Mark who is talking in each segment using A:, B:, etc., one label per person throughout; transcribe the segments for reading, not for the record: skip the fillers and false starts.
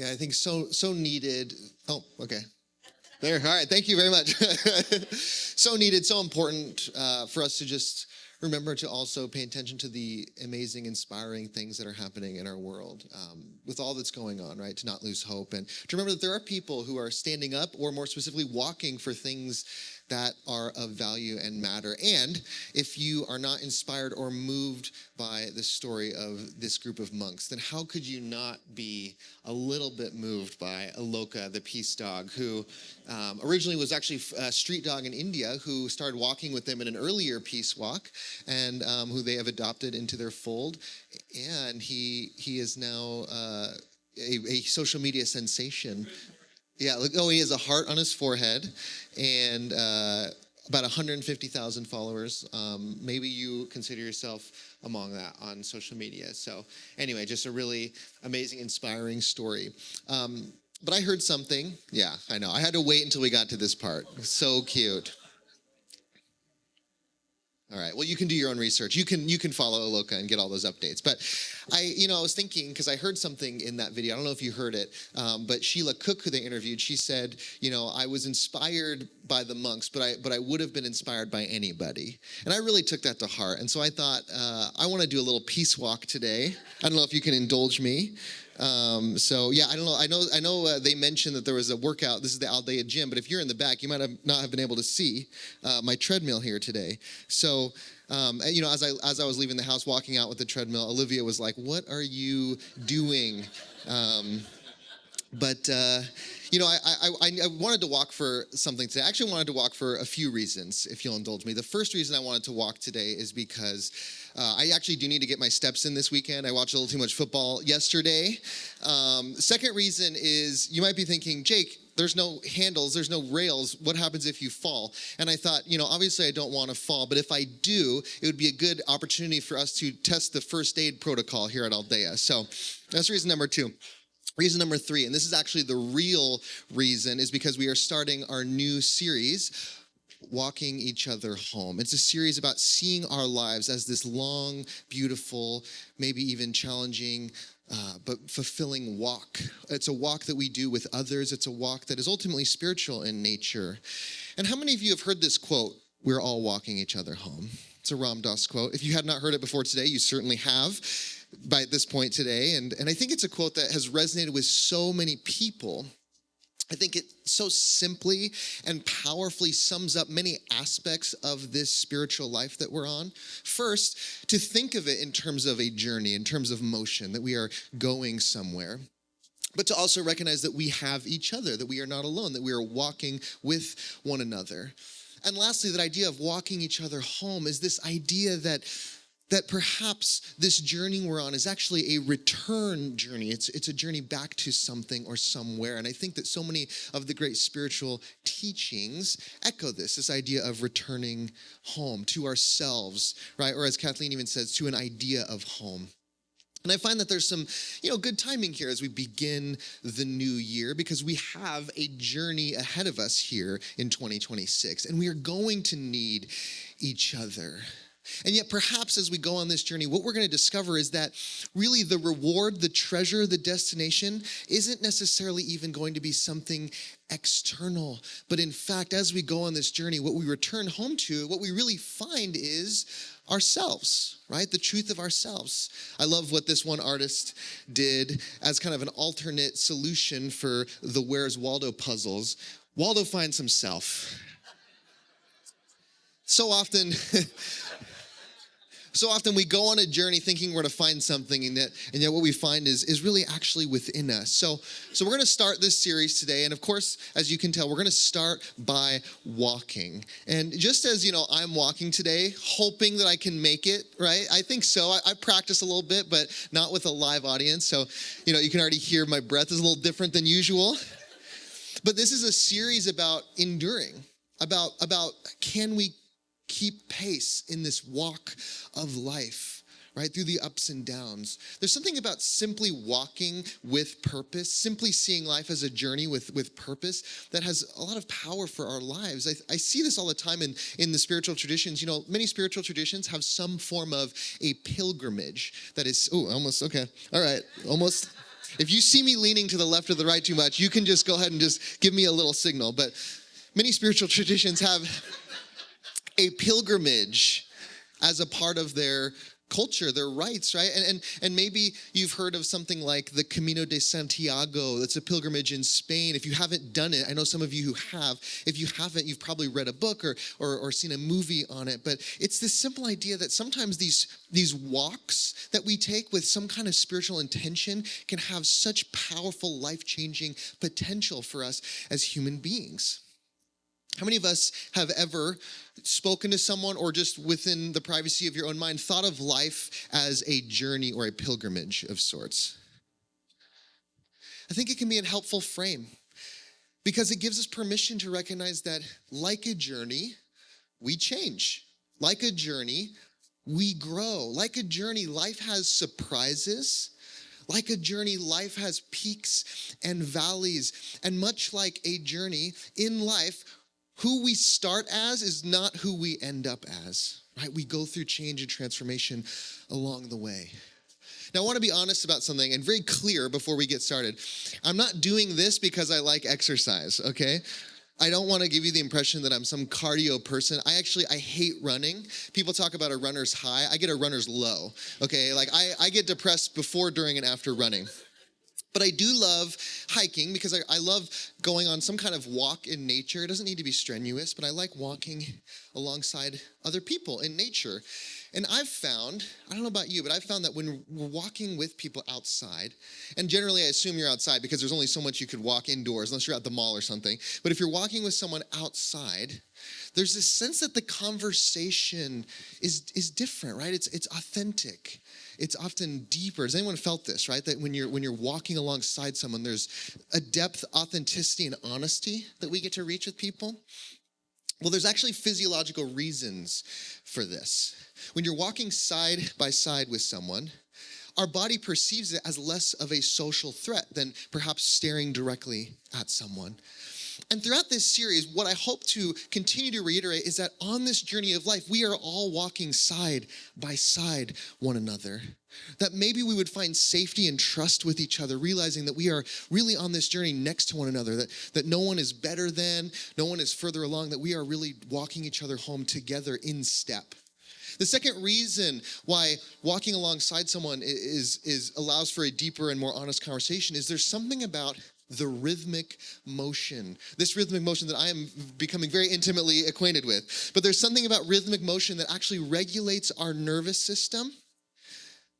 A: Yeah, I think so needed. Oh, okay. There. All right. Thank you very much. So needed, so important for us to just remember to also pay attention to the amazing, inspiring things that are happening in our world with all that's going on, right? To not lose hope and to remember that there are people who are standing up or more specifically walking for things that are of value and matter. And if you are not inspired or moved by the story of this group of monks, then how could you not be a little bit moved by Aloka, the peace dog, who originally was actually a street dog in India, who started walking with them in an earlier peace walk, and who they have adopted into their fold. And he is now a social media sensation. Yeah, look, he has a heart on his forehead and about 150,000 followers. Maybe you consider yourself among that on social media. So anyway, just a really amazing, inspiring story. But I heard something. Yeah, I know. I had to wait until we got to this part. So cute. All right. Well, you can do your own research. You can follow Aloka and get all those updates. But I was thinking, because I heard something in that video. I don't know if you heard it, but Sheila Cook, who they interviewed, she said, I was inspired by the monks, but I would have been inspired by anybody. And I really took that to heart. And so I thought, I want to do a little peace walk today. I don't know if you can indulge me. So yeah, I don't know. I know they mentioned that there was a workout. This is the Aldea gym, but if you're in the back, you might not have been able to see my treadmill here today. So, as I was leaving the house, walking out with the treadmill, Olivia was like, "What are you doing?" I wanted to walk for something today. I actually wanted to walk for a few reasons, if you'll indulge me. The first reason I wanted to walk today is because I actually do need to get my steps in this weekend. I watched a little too much football yesterday. Second reason is you might be thinking, Jake, there's no handles, there's no rails. What happens if you fall? And I thought, obviously I don't want to fall, but if I do, it would be a good opportunity for us to test the first aid protocol here at Aldea. So that's reason number 2. Reason number 3, and this is actually the real reason, is because we are starting our new series, Walking Each Other Home. It's a series about seeing our lives as this long, beautiful, maybe even challenging, but fulfilling walk. It's a walk that we do with others. It's a walk that is ultimately spiritual in nature. And how many of you have heard this quote, "We're all walking each other home"? It's a Ram Dass quote. If you had not heard it before today, you certainly have by this point today. And I think it's a quote that has resonated with so many people. I think it so simply and powerfully sums up many aspects of this spiritual life that we're on. First, to think of it in terms of a journey, in terms of motion, that we are going somewhere. But to also recognize that we have each other, that we are not alone, that we are walking with one another. And lastly, that idea of walking each other home is this idea that perhaps this journey we're on is actually a return journey. It's a journey back to something or somewhere. And I think that so many of the great spiritual teachings echo this idea of returning home to ourselves, right? Or as Kathleen even says, to an idea of home. And I find that there's some, good timing here as we begin the new year, because we have a journey ahead of us here in 2026, and we are going to need each other. And yet perhaps as we go on this journey, what we're going to discover is that really the reward, the treasure, the destination isn't necessarily even going to be something external. But in fact, as we go on this journey, what we return home to, what we really find is ourselves, right? The truth of ourselves. I love what this one artist did as kind of an alternate solution for the Where's Waldo puzzles. Waldo finds himself. So often we go on a journey thinking we're going to find something, and yet what we find is really actually within us. So we're going to start this series today, and of course, as you can tell, we're going to start by walking. And just as, I'm walking today, hoping that I can make it, right? I think so. I practiced a little bit, but not with a live audience. So, you can already hear my breath is a little different than usual. But this is a series about enduring, about can we keep pace in this walk of life, right? Through the ups and downs. There's something about simply walking with purpose, simply seeing life as a journey with purpose that has a lot of power for our lives. I see this all the time in the spiritual traditions. Many spiritual traditions have some form of a pilgrimage that is, almost, okay. All right, almost. If you see me leaning to the left or the right too much, you can just go ahead and just give me a little signal. But many spiritual traditions have a pilgrimage as a part of their culture, their rites, right? And maybe you've heard of something like the Camino de Santiago. That's a pilgrimage in Spain. If you haven't done it, I know some of you who have. If you haven't, you've probably read a book or seen a movie on it. But it's this simple idea that sometimes these walks that we take with some kind of spiritual intention can have such powerful, life-changing potential for us as human beings. How many of us have ever spoken to someone or just within the privacy of your own mind thought of life as a journey or a pilgrimage of sorts? I think it can be a helpful frame because it gives us permission to recognize that like a journey, we change. Like a journey, we grow. Like a journey, life has surprises. Like a journey, life has peaks and valleys. And much like a journey in life, who we start as is not who we end up as, right? We go through change and transformation along the way. Now, I want to be honest about something and very clear before we get started. I'm not doing this because I like exercise, okay? I don't want to give you the impression that I'm some cardio person. I hate running. People talk about a runner's high. I get a runner's low, okay? Like I get depressed before, during, and after running. But I do love hiking because I love going on some kind of walk in nature. It doesn't need to be strenuous, but I like walking alongside other people in nature. And I've found, I don't know about you, but I've found that when we're walking with people outside, and generally I assume you're outside because there's only so much you could walk indoors unless you're at the mall or something. But if you're walking with someone outside, there's this sense that the conversation is different, right? It's authentic. It's often deeper. Has anyone felt this, right? That when you're walking alongside someone, there's a depth, authenticity, and honesty that we get to reach with people. Well, there's actually physiological reasons for this. When you're walking side by side with someone, our body perceives it as less of a social threat than perhaps staring directly at someone. And throughout this series, what I hope to continue to reiterate is that on this journey of life, we are all walking side by side one another. That maybe we would find safety and trust with each other, realizing that we are really on this journey next to one another, that no one is better than, no one is further along, that we are really walking each other home together in step. The second reason why walking alongside someone allows for a deeper and more honest conversation is there's something about the rhythmic motion. This rhythmic motion that I am becoming very intimately acquainted with. But there's something about rhythmic motion that actually regulates our nervous system.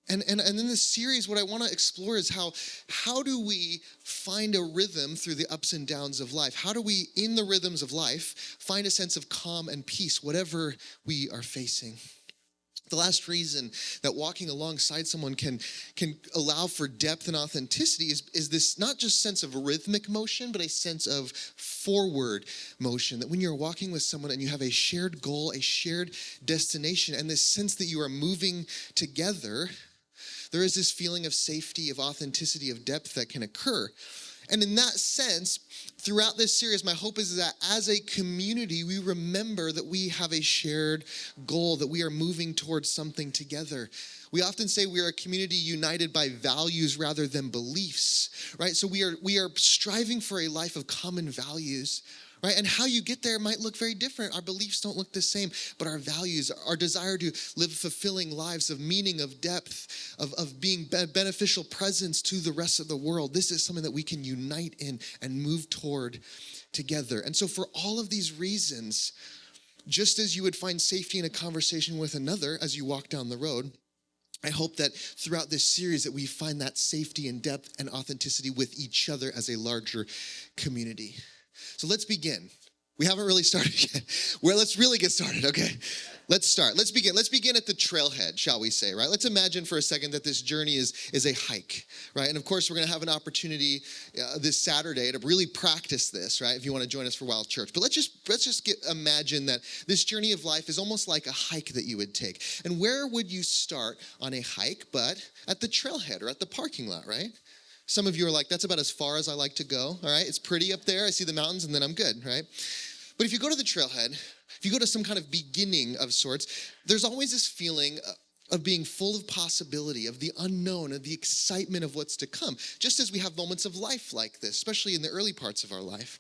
A: And in this series, what I want to explore is how do we find a rhythm through the ups and downs of life? How do we, in the rhythms of life, find a sense of calm and peace, whatever we are facing? The last reason that walking alongside someone can allow for depth and authenticity is this not just sense of rhythmic motion, but a sense of forward motion. That when you're walking with someone and you have a shared goal, a shared destination, and this sense that you are moving together, there is this feeling of safety, of authenticity, of depth that can occur. And in that sense, throughout this series, my hope is that as a community, we remember that we have a shared goal, that we are moving towards something together. We often say we are a community united by values rather than beliefs, right? So we are striving for a life of common values, right? And how you get there might look very different. Our beliefs don't look the same, but our values, our desire to live fulfilling lives of meaning, of depth, of being beneficial presence to the rest of the world. This is something that we can unite in and move toward together. And so for all of these reasons, just as you would find safety in a conversation with another as you walk down the road, I hope that throughout this series that we find that safety and depth and authenticity with each other as a larger community. So let's begin. We haven't really started yet. Well, let's really get started, okay? Let's start. Let's begin. Let's begin at the trailhead, shall we say, right? Let's imagine for a second that this journey is a hike, right? And of course, we're going to have an opportunity this Saturday to really practice this, right? If you want to join us for Wild Church. But let's just imagine that this journey of life is almost like a hike that you would take. And where would you start on a hike but at the trailhead or at the parking lot, right? Some of you are like, that's about as far as I like to go, all right? It's pretty up there. I see the mountains, and then I'm good, right? But if you go to the trailhead, if you go to some kind of beginning of sorts, there's always this feeling of being full of possibility, of the unknown, of the excitement of what's to come, just as we have moments of life like this, especially in the early parts of our life.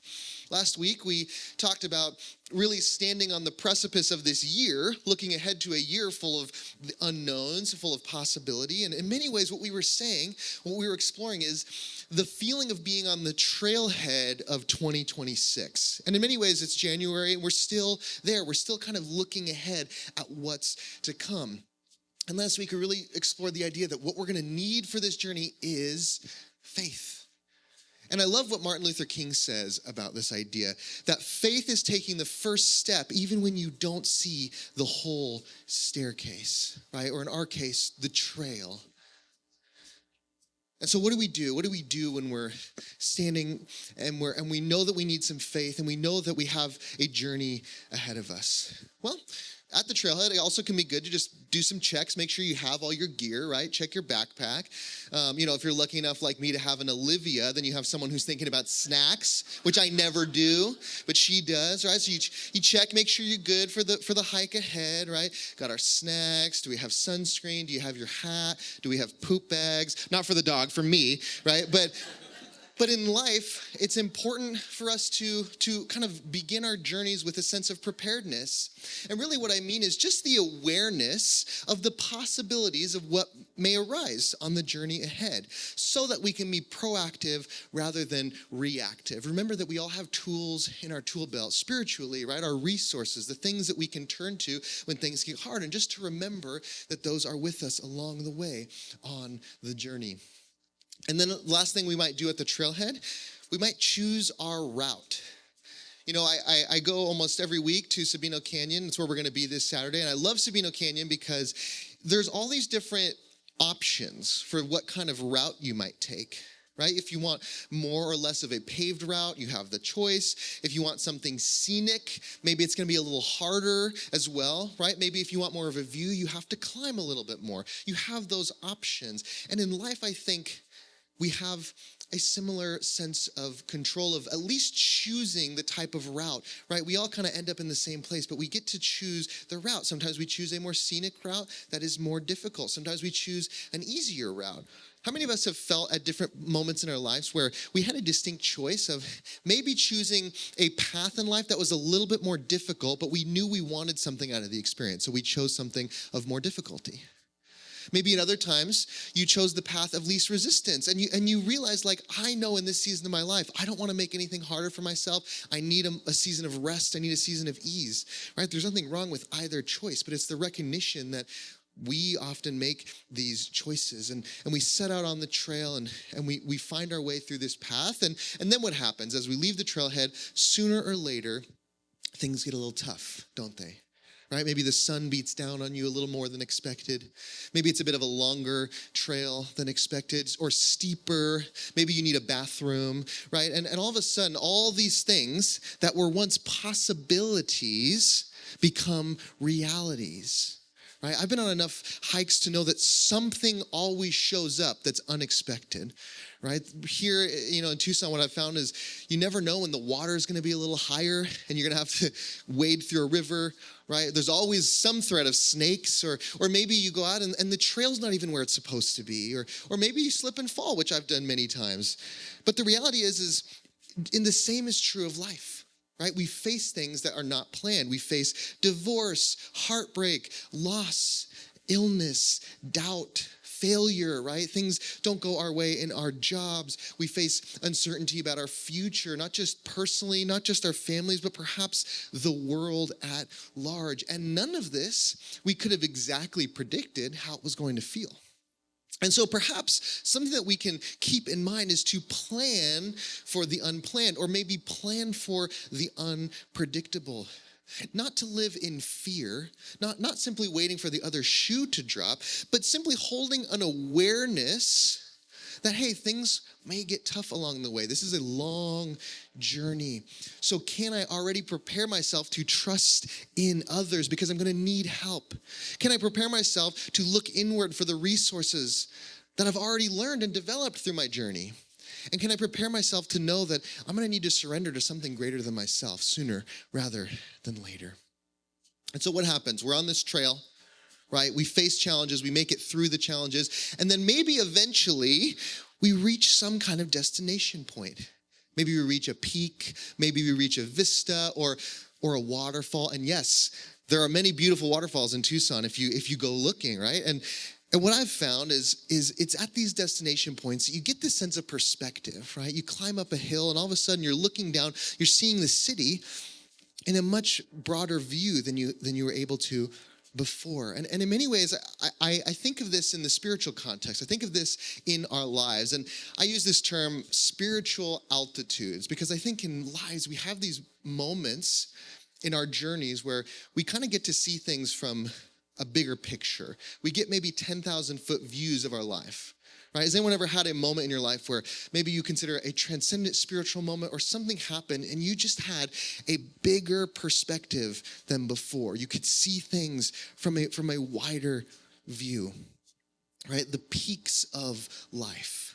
A: Last week, we talked about really standing on the precipice of this year, looking ahead to a year full of the unknowns, full of possibility. And in many ways, what we were saying, what we were exploring is the feeling of being on the trailhead of 2026. And in many ways, it's January, and we're still there. We're still kind of looking ahead at what's to come. And last week, we really explored the idea that what we're going to need for this journey is faith. And I love what Martin Luther King says about this idea, that faith is taking the first step even when you don't see the whole staircase, right? Or in our case, the trail. And so what do we do? What do we do when we're standing and we know that we need some faith and we know that we have a journey ahead of us? Well, at the trailhead, it also can be good to just do some checks, make sure you have all your gear, right? Check your backpack. If you're lucky enough like me to have an Olivia, then you have someone who's thinking about snacks, which I never do, but she does, right? So you check, make sure you're good for the hike ahead, right? Got our snacks. Do we have sunscreen? Do you have your hat? Do we have poop bags? Not for the dog, for me, right? But in life, it's important for us to kind of begin our journeys with a sense of preparedness. And really what I mean is just the awareness of the possibilities of what may arise on the journey ahead so that we can be proactive rather than reactive. Remember that we all have tools in our tool belt spiritually, right? Our resources, the things that we can turn to when things get hard. And just to remember that those are with us along the way on the journey. And then the last thing we might do at the trailhead, we might choose our route. I go almost every week to Sabino Canyon. That's where we're going to be this Saturday. And I love Sabino Canyon because there's all these different options for what kind of route you might take, right? If you want more or less of a paved route, you have the choice. If you want something scenic, maybe it's going to be a little harder as well, right? Maybe if you want more of a view, you have to climb a little bit more. You have those options. And in life, I think we have a similar sense of control of at least choosing the type of route, right? We all kind of end up in the same place, but we get to choose the route. Sometimes we choose a more scenic route that is more difficult. Sometimes we choose an easier route. How many of us have felt at different moments in our lives where we had a distinct choice of maybe choosing a path in life that was a little bit more difficult, but we knew we wanted something out of the experience, so we chose something of more difficulty? Maybe at other times, you chose the path of least resistance, and you realize, I know in this season of my life, I don't want to make anything harder for myself. I need a season of rest. I need a season of ease, right? There's nothing wrong with either choice, but it's the recognition that we often make these choices, and we set out on the trail, and we find our way through this path, and then what happens? As we leave the trailhead, sooner or later, things get a little tough, don't they? Right? Maybe the sun beats down on you a little more than expected. Maybe it's a bit of a longer trail than expected or steeper. Maybe you need a bathroom, right? And all of a sudden, all these things that were once possibilities become realities. Right? I've been on enough hikes to know that something always shows up that's unexpected, right? Here, in Tucson, what I've found is you never know when the water is going to be a little higher and you're going to have to wade through a river, right? There's always some threat of snakes, or maybe you go out and the trail's not even where it's supposed to be, or maybe you slip and fall, which I've done many times. But the reality is in the same is true of life. Right? We face things that are not planned. We face divorce, heartbreak, loss, illness, doubt, failure, right? Things don't go our way in our jobs. We face uncertainty about our future, not just personally, not just our families, but perhaps the world at large. And none of this we could have exactly predicted how it was going to feel. And so perhaps something that we can keep in mind is to plan for the unplanned, or maybe plan for the unpredictable. Not to live in fear, not simply waiting for the other shoe to drop, but simply holding an awareness that, hey, things may get tough along the way. This is a long journey. So can I already prepare myself to trust in others because I'm going to need help? Can I prepare myself to look inward for the resources that I've already learned and developed through my journey? And can I prepare myself to know that I'm going to need to surrender to something greater than myself sooner rather than later? And so what happens? We're on this trail. right? We face challenges, we make it through the challenges, and then maybe eventually we reach some kind of destination point. Maybe we reach a peak, maybe we reach a vista or a waterfall. And yes, there are many beautiful waterfalls in Tucson if you go looking, right? And what I've found is it's at these destination points that you get this sense of perspective, right? You climb up a hill and all of a sudden you're looking down, you're seeing the city in a much broader view than you were able to before. And in many ways, I think of this in the spiritual context. I think of this in our lives. And I use this term spiritual altitudes because I think in lives we have these moments in our journeys where we kind of get to see things from a bigger picture. We get maybe 10,000 foot views of our life. Right? Has anyone ever had a moment in your life where maybe you consider a transcendent spiritual moment or something happened and you just had a bigger perspective than before? You could see things from a wider view, right? The peaks of life.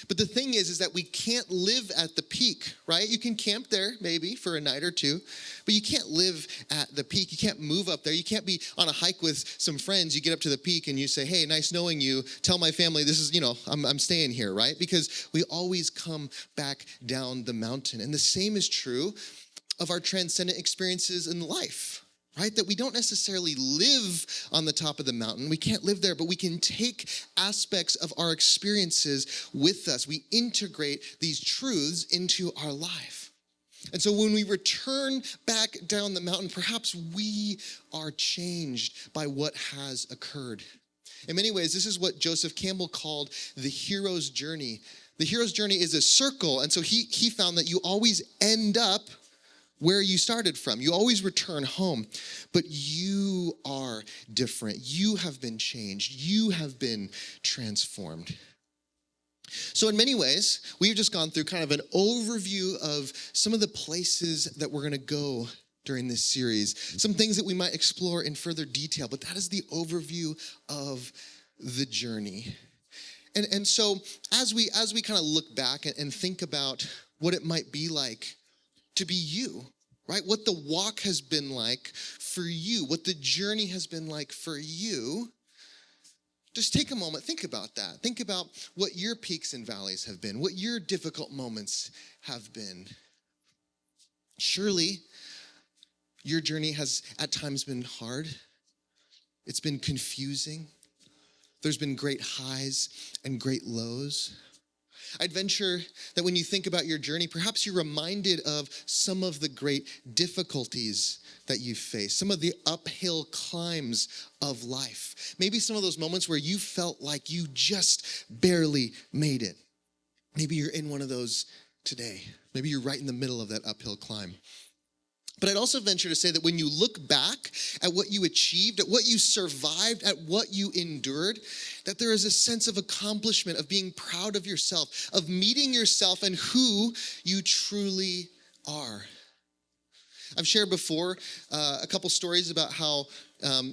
A: But the thing is that we can't live at the peak, right? You can camp there maybe for a night or two, but you can't live at the peak. You can't move up there. You can't be on a hike with some friends. You get up to the peak and you say, hey, nice knowing you. Tell my family this is, I'm staying here, right? Because we always come back down the mountain. And the same is true of our transcendent experiences in life. Right? That we don't necessarily live on the top of the mountain. We can't live there, but we can take aspects of our experiences with us. We integrate these truths into our life. And so when we return back down the mountain, perhaps we are changed by what has occurred. In many ways, this is what Joseph Campbell called the hero's journey. The hero's journey is a circle, and so he found that you always end up where you started from. You always return home, but you are different. You have been changed. You have been transformed. So in many ways, we've just gone through kind of an overview of some of the places that we're going to go during this series, some things that we might explore in further detail, but that is the overview of the journey. And so as we kind of look back and think about what it might be like to be you, right? What the walk has been like for you, what the journey has been like for you. Just take a moment, think about that. Think about what your peaks and valleys have been, what your difficult moments have been. Surely, your journey has at times been hard. It's been confusing. There's been great highs and great lows. I'd venture that when you think about your journey, perhaps you're reminded of some of the great difficulties that you've faced, some of the uphill climbs of life. Maybe some of those moments where you felt like you just barely made it. Maybe you're in one of those today. Maybe you're right in the middle of that uphill climb. But I'd also venture to say that when you look back at what you achieved, at what you survived, at what you endured, that there is a sense of accomplishment, of being proud of yourself, of meeting yourself and who you truly are. I've shared before a couple stories about how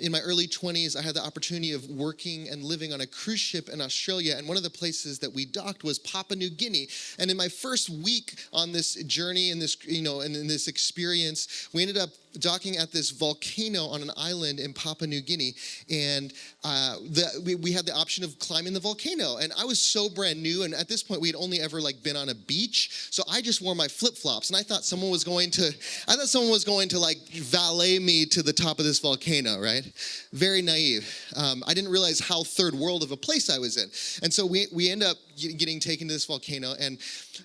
A: in my early 20s, I had the opportunity of working and living on a cruise ship in Australia, and one of the places that we docked was Papua New Guinea. And in my first week on this journey and this, and in this experience, we ended up docking at this volcano on an island in Papua New Guinea, and we had the option of climbing the volcano. And I was so brand new, and at this point, we had only ever been on a beach, so I just wore my flip-flops, and I thought someone was going to valet me to the top of this volcano. Right? Very naive. I didn't realize how third world of a place I was in. And so we end up getting taken to this volcano. And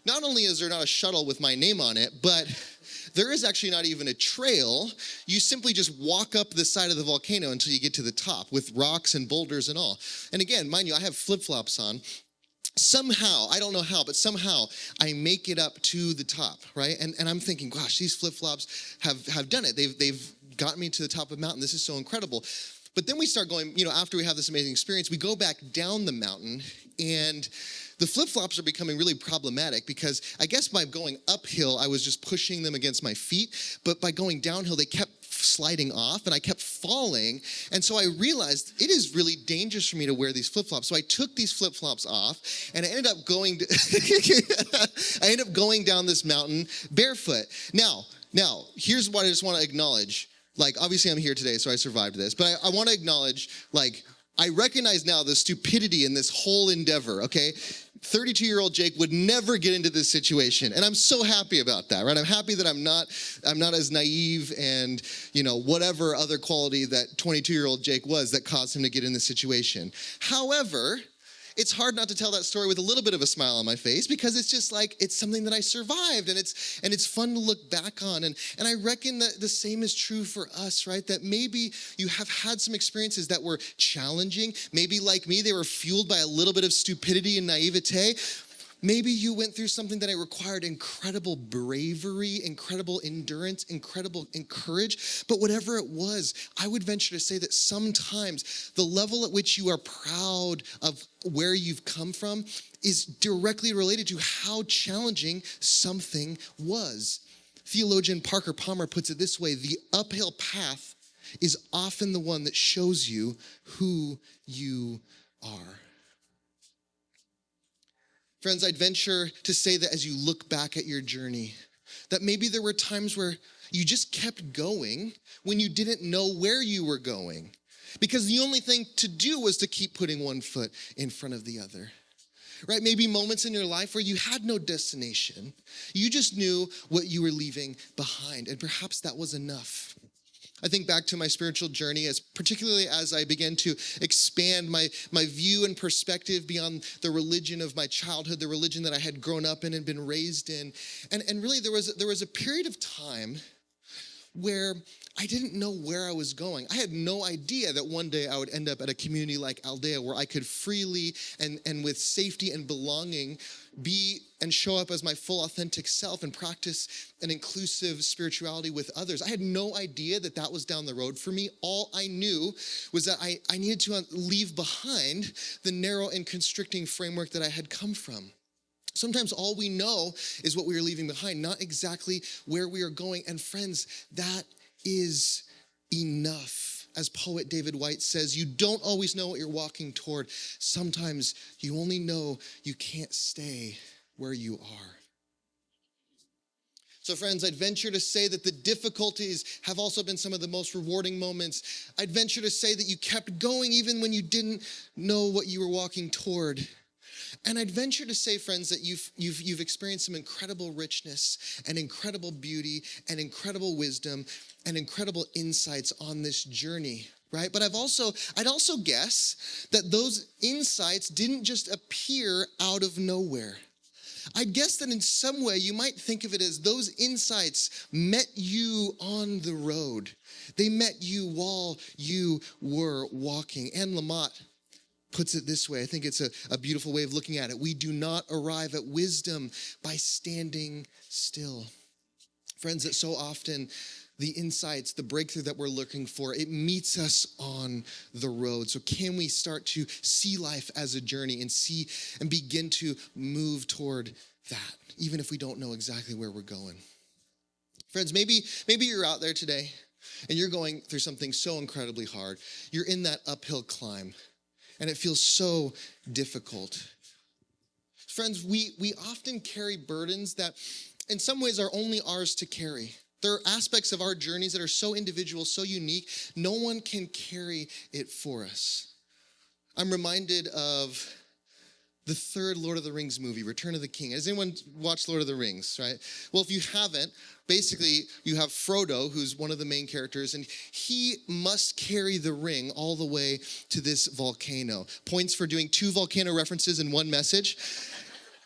A: not only is there not a shuttle with my name on it, but there is actually not even a trail. You simply just walk up the side of the volcano until you get to the top with rocks and boulders and all. And again, mind you, I have flip-flops on. Somehow, I don't know how, but somehow I make it up to the top, right? And I'm thinking, gosh, these flip-flops have done it. They've gotten me to the top of the mountain. This is so incredible. But then we start going, after we have this amazing experience, we go back down the mountain, and the flip-flops are becoming really problematic because I guess by going uphill, I was just pushing them against my feet. But by going downhill, they kept sliding off, and I kept falling. And so I realized it is really dangerous for me to wear these flip-flops. So I took these flip-flops off, and I ended up going down this mountain barefoot. Now, here's what I just want to acknowledge. Like, obviously I'm here today, so I survived this. But I want to acknowledge, like, I recognize now the stupidity in this whole endeavor, okay? 32-year-old Jake would never get into this situation. And I'm so happy about that, right? I'm happy that I'm not as naive and, whatever other quality that 22-year-old Jake was that caused him to get in this situation. However, it's hard not to tell that story with a little bit of a smile on my face because it's just like, it's something that I survived and it's fun to look back on. And I reckon that the same is true for us, right? That maybe you have had some experiences that were challenging. Maybe like me, they were fueled by a little bit of stupidity and naivete. Maybe you went through something that required incredible bravery, incredible endurance, incredible courage. But whatever it was, I would venture to say that sometimes the level at which you are proud of where you've come from is directly related to how challenging something was. Theologian Parker Palmer puts it this way: the uphill path is often the one that shows you who you are. Friends, I'd venture to say that as you look back at your journey, that maybe there were times where you just kept going when you didn't know where you were going, because the only thing to do was to keep putting one foot in front of the other. Right? Maybe moments in your life where you had no destination. You just knew what you were leaving behind, and perhaps that was enough. I think back to my spiritual journey, particularly as I began to expand my view and perspective beyond the religion of my childhood, the religion that I had grown up in and been raised in. And really there was a period of time where I didn't know where I was going. I had no idea that one day I would end up at a community like Aldea where I could freely and with safety and belonging be and show up as my full authentic self and practice an inclusive spirituality with others. I had no idea that that was down the road for me. All I knew was that I needed to leave behind the narrow and constricting framework that I had come from. Sometimes all we know is what we are leaving behind, not exactly where we are going. And friends, that is enough. As poet David Whyte says, you don't always know what you're walking toward. Sometimes you only know you can't stay where you are. So friends, I'd venture to say that the difficulties have also been some of the most rewarding moments. I'd venture to say that you kept going even when you didn't know what you were walking toward. And I'd venture to say, friends, that you've experienced some incredible richness and incredible beauty and incredible wisdom and incredible insights on this journey, right? But I'd also guess that those insights didn't just appear out of nowhere. I guess that in some way you might think of it as those insights met you on the road. They met you while you were walking. And Lamott puts it this way. I think it's a beautiful way of looking at it. We do not arrive at wisdom by standing still. Friends, that so often the insights, the breakthrough that we're looking for, it meets us on the road. So can we start to see life as a journey and begin to move toward that, even if we don't know exactly where we're going? Friends, maybe you're out there today and you're going through something so incredibly hard. You're in that uphill climb and it feels so difficult. Friends, we often carry burdens that in some ways are only ours to carry. There are aspects of our journeys that are so individual, so unique, no one can carry it for us. I'm reminded of the third Lord of the Rings movie, Return of the King. Has anyone watched Lord of the Rings, right? Well, if you haven't, basically you have Frodo, who's one of the main characters, and he must carry the ring all the way to this volcano. Points for doing 2 volcano references in one message.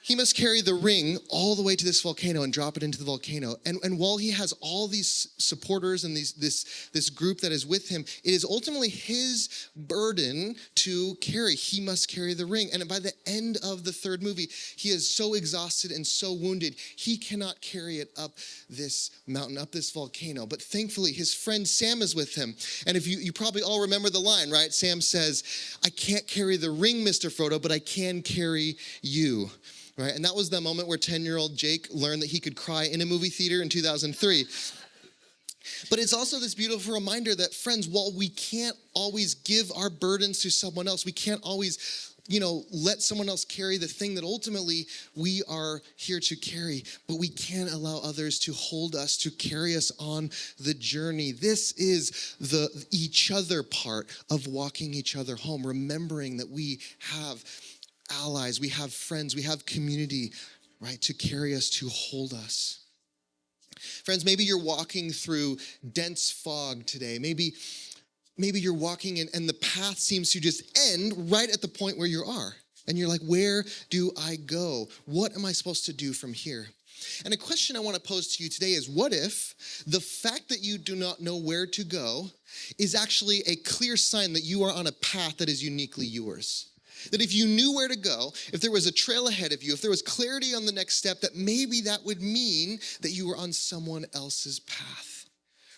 A: He must carry the ring all the way to this volcano and drop it into the volcano. And while he has all these supporters and this group that is with him, it is ultimately his burden to carry. He must carry the ring. And by the end of the third movie, he is so exhausted and so wounded, he cannot carry it up this mountain, up this volcano. But thankfully, his friend Sam is with him. And if you probably all remember the line, right? Sam says, "I can't carry the ring, Mr. Frodo, but I can carry you." Right? And that was the moment where 10-year-old Jake learned that he could cry in a movie theater in 2003. But it's also this beautiful reminder that, friends, while we can't always give our burdens to someone else, we can't always let someone else carry the thing that ultimately we are here to carry, but we can't allow others to hold us, to carry us on the journey. This is the each other part of walking each other home, remembering that we have allies, we have friends, we have community, right, to carry us, to hold us. Friends, maybe you're walking through dense fog today. Maybe you're walking and the path seems to just end right at the point where you are. And you're like, where do I go? What am I supposed to do from here? And a question I want to pose to you today is, what if the fact that you do not know where to go is actually a clear sign that you are on a path that is uniquely yours? That if you knew where to go, if there was a trail ahead of you, if there was clarity on the next step, that maybe that would mean that you were on someone else's path,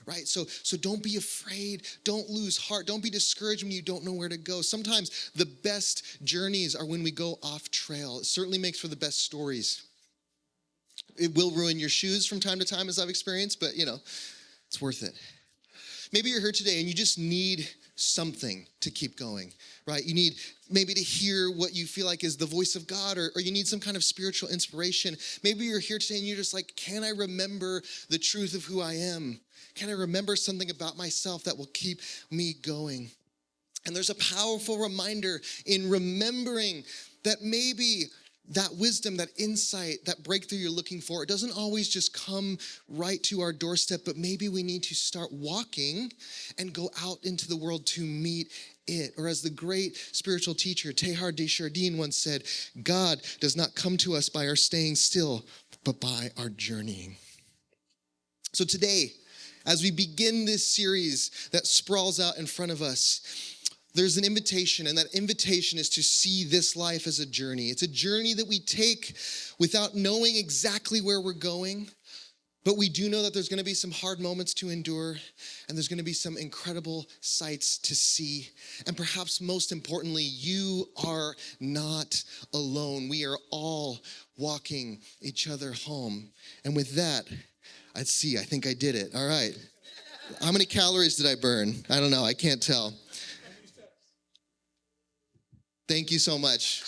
A: right? So don't be afraid. Don't lose heart. Don't be discouraged when you don't know where to go. Sometimes the best journeys are when we go off trail. It certainly makes for the best stories. It will ruin your shoes from time to time, as I've experienced, but it's worth it. Maybe you're here today and you just need something to keep going, right? You need maybe to hear what you feel like is the voice of God, or you need some kind of spiritual inspiration. Maybe you're here today and you're just like, can I remember the truth of who I am? Can I remember something about myself that will keep me going? And there's a powerful reminder in remembering that maybe that wisdom, that insight, that breakthrough you're looking for, it doesn't always just come right to our doorstep, but maybe we need to start walking and go out into the world to meet it. Or as the great spiritual teacher, Teilhard de Chardin once said, God does not come to us by our staying still, but by our journeying. So today, as we begin this series that sprawls out in front of us, there's an invitation, and that invitation is to see this life as a journey. It's a journey that we take without knowing exactly where we're going, but we do know that there's going to be some hard moments to endure, and there's going to be some incredible sights to see. And perhaps most importantly, you are not alone. We are all walking each other home. And with that, I think I did it. All right. How many calories did I burn? I don't know. I can't tell. Thank you so much.